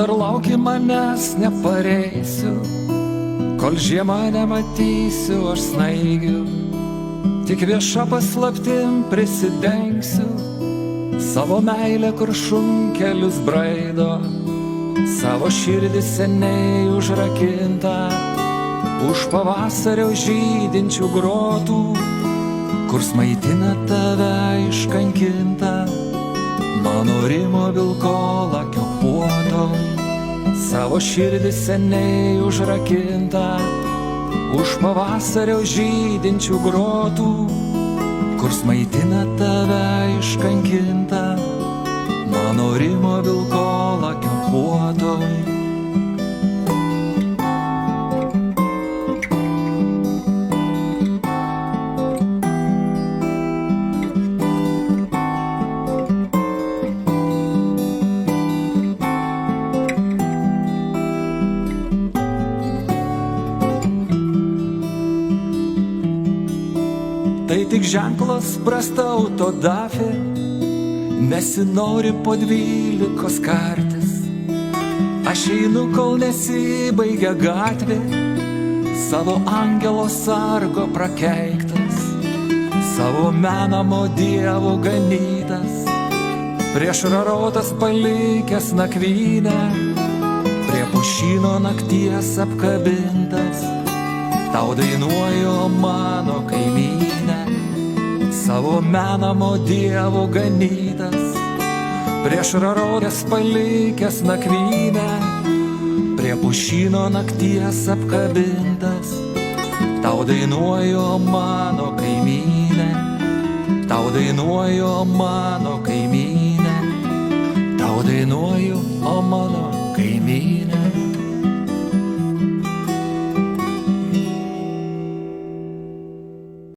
dar lauki manęs, nepareisiu, kol žiemą nematysiu aš snaigių. Tik vieša paslaptim prisidengsiu savo meilę, kur šunkelius braido, savo širdį seniai užrakinta už pavasario žydinčių grotų, kur smaitina tave iškankinta mano rimo vilkolakio puodo. Savo širdį seniai užrakinta už pavasario žydinčių grotų, kur smaitina tave iškankinta mano rimo vilkolakio puodo. Tai tik ženklas prasta autodafė, nesinori po 12 kartis. Aš einu, kol nesibaigia gatvė, savo angelo sargo prakeiktas, savo menamo dievo ganytas, prieš rarotas palikęs nakvynę, prie pušyno nakties apkabintas. Tau dainuoju, mano kaimynė, savo menamo dievo ganytas, prieš rarodės palikęs nakvynę, prie pušyno nakties apkabintas. Tau dainuoju, mano kaimynė, tau dainuoju, mano kaimynė, tau dainuoju, o mano kaimynė.